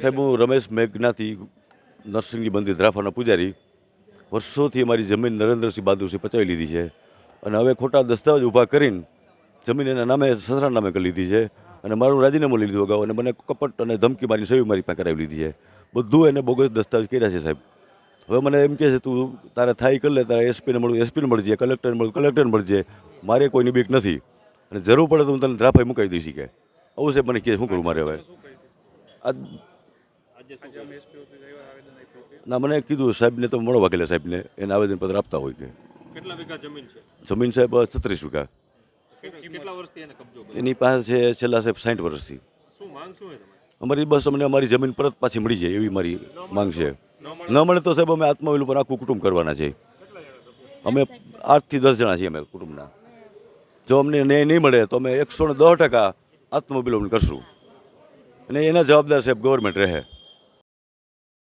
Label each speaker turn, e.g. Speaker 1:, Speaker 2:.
Speaker 1: સાહેબ હું રમેશ મેઘનાથી નરસિંહજી મંદિર ધ્રાફાના પૂજારી. વર્ષોથી અમારી જમીન નરેન્દ્રસિંહ બહાદુરસિંહ પચાવી લીધી છે અને હવે ખોટા દસ્તાવેજ ઊભા કરીને જમીન એના નામે સસરા નામે કરી લીધી છે અને મારું રાજીનામું લઈ લીધું અગાઉ અને મને કપટ અને ધમકી મારી સહી મારી પાસે કરાવી લીધી છે. બધું એને બોગસ દસ્તાવેજ કર્યા છે સાહેબ. હવે મને એમ કહે છે તું તારે થાય કરી લે, તારે એસપીને મળું એસપીને મળજે, કલેક્ટરને મળું કલેક્ટરને મળજે, મારે કોઈની બીક નથી અને જરૂર પડે તો હું તને ધ્રાફાઈ મુકાવી દઈશ કે આવું સાહેબ મને કહે શું કરું મારે હવે. ના મને કીધું સાહેબને તો મળો વાઘેલા સાહેબને એને આવેદનપત્ર આપતા હોય કે
Speaker 2: કેટલા વીઘા જમીન છે?
Speaker 1: જમીન સાહેબ 36 વીઘા
Speaker 2: કેટલા વર્ષથી એને કબજો કર્યો?
Speaker 1: એની પાસે છે છેલ્લા સાહેબ 60 વર્ષથી.
Speaker 2: શું માંગ શું છે તમારી?
Speaker 1: અમારી બસ અમને અમારી જમીન પરત પાછી મળી જાય એવી મારી માંગ છે. ન મળે તો સાહેબ અમે આત્મવિલ ઉપર આખું કુટુંબ કરવાના છે. અમે 8 થી 10 જણા છીએ અમે કુટુંબના. જો અમને ન્યાય નહીં મળે તો અમે 110% આત્મવિલોપન કરશું અને એના જવાબદાર સાહેબ ગવર્મેન્ટ રહે.